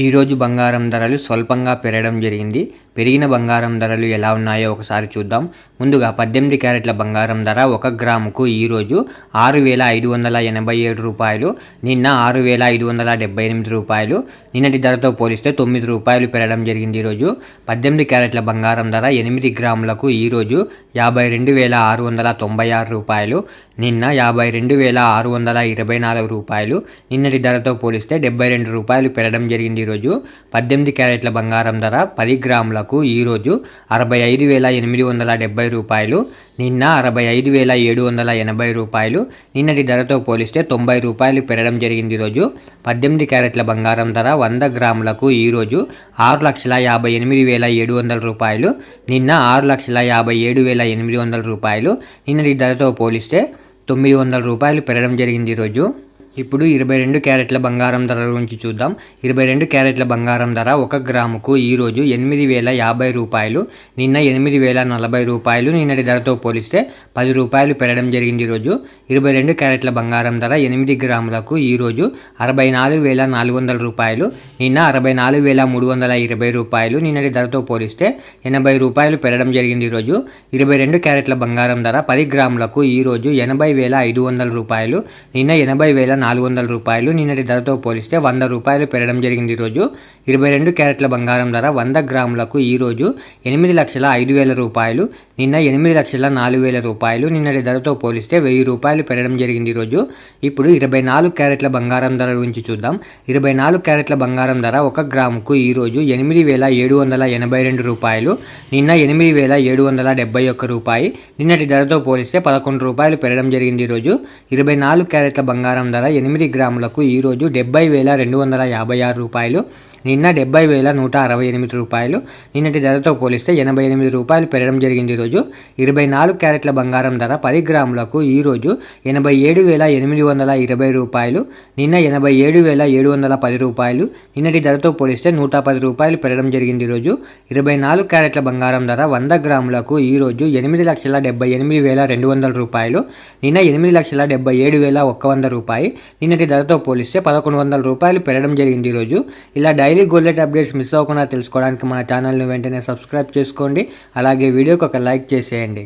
ఈరోజు బంగారం ధరలు స్వల్పంగా పెరగడం జరిగింది. పెరిగిన బంగారం ధరలు ఎలా ఉన్నాయో ఒకసారి చూద్దాం. ముందుగా 18 క్యారెట్ల బంగారం ధర 1 గ్రాముకు ఈరోజు 6,587 రూపాయలు, నిన్న 6,578 రూపాయలు. నిన్నటి ధరతో పోలిస్తే 9 రూపాయలు పెరగడం జరిగింది. ఈరోజు 18 క్యారెట్ల బంగారం ధర 8 గ్రాములకు ఈరోజు 52,696 రూపాయలు, నిన్న 52,624 రూపాయలు. నిన్నటి ధరతో పోలిస్తే 72 రూపాయలు పెరగడం జరిగింది. ఈరోజు 18 క్యారెట్ల బంగారం ధర 10 గ్రాములకు ఈరోజు 65,870 రూపాయలు, నిన్న 65,780 రూపాయలు. నిన్నటి ధరతో పోలిస్తే 90 రూపాయలు పెరగడం జరిగింది. ఈరోజు 18 క్యారెట్ల బంగారం ధర 100 గ్రాములకు ఈరోజు 6,58,700 రూపాయలు, నిన్న 6,57,800 రూపాయలు. నిన్నటి ధరతో పోలిస్తే 900 రూపాయలు పెరగడం జరిగింది. ఈరోజు ఇప్పుడు 22 క్యారెట్ల బంగారం ధర గురించి చూద్దాం. 22 క్యారెట్ల బంగారం ధర 1 గ్రాముకు ఈరోజు 8,050 రూపాయలు, నిన్న 8,040 రూపాయలు. నిన్నటి ధరతో పోలిస్తే 10 రూపాయలు పెరగడం జరిగింది. ఈరోజు 22 క్యారెట్ల బంగారం ధర 8 గ్రాములకు ఈరోజు 64,400 రూపాయలు, నిన్న 64,320 రూపాయలు. నిన్నటి ధరతో పోలిస్తే 80 రూపాయలు పెరగడం జరిగింది. ఈరోజు 22 క్యారెట్ల బంగారం ధర 10 గ్రాములకు ఈరోజు 80,500 రూపాయలు, నిన్న 80,400 రూపాయలు. నిన్నటి ధరతో పోలిస్తే 100 రూపాయలు పెరగడం జరిగింది. ఈరోజు 22 క్యారెట్ల బంగారం ధర 100 గ్రాములకు ఈరోజు 8,05,000 రూపాయలు, నిన్న 8,04,000 రూపాయలు. నిన్నటి ధరతో పోలిస్తే 1000 రూపాయలు పెరగడం జరిగింది. ఈరోజు ఇప్పుడు 24 క్యారెట్ల బంగారం ధర గురించి చూద్దాం. 24 క్యారెట్ల బంగారం ధర 1 గ్రాముకు ఈరోజు 8,782 రూపాయలు, నిన్న 8,771 రూపాయి. నిన్నటి ధరతో పోలిస్తే 11 రూపాయలు పెరగడం జరిగింది. ఈరోజు 24 క్యారెట్ల బంగారం ధర 8 గ్రాములకు ఈరోజు 70,256 రూపాయలు, నిన్న 70,168 రూపాయలు. నిన్నటి ధరతో పోలిస్తే 88 రూపాయలు పెరగడం జరిగింది. ఈరోజు 24 క్యారెట్ల బంగారం ధర 10 గ్రాములకు ఈరోజు 87,820 రూపాయలు, నిన్న 87,710 రూపాయలు. నిన్నటి ధరతో పోలిస్తే 110 రూపాయలు పెరగడం జరిగింది. ఈరోజు 24 క్యారెట్ల బంగారం ధర 100 గ్రాములకు ఈరోజు 8,78,200 రూపాయలు, నిన్న 8,77,100 రూపాయి. నిన్నటి ధరతో పోలిస్తే 1,100 రూపాయలు పెరగడం జరిగింది. ఈరోజు ఇలా daily gold rate updates miss అవ్వకుండా తెలుసుకోవడానికి మన ఛానల్ని వెంటనే సబ్స్క్రైబ్ చేసుకోండి. అలాగే వీడియోకి ఒక లైక్ చేసేయండి.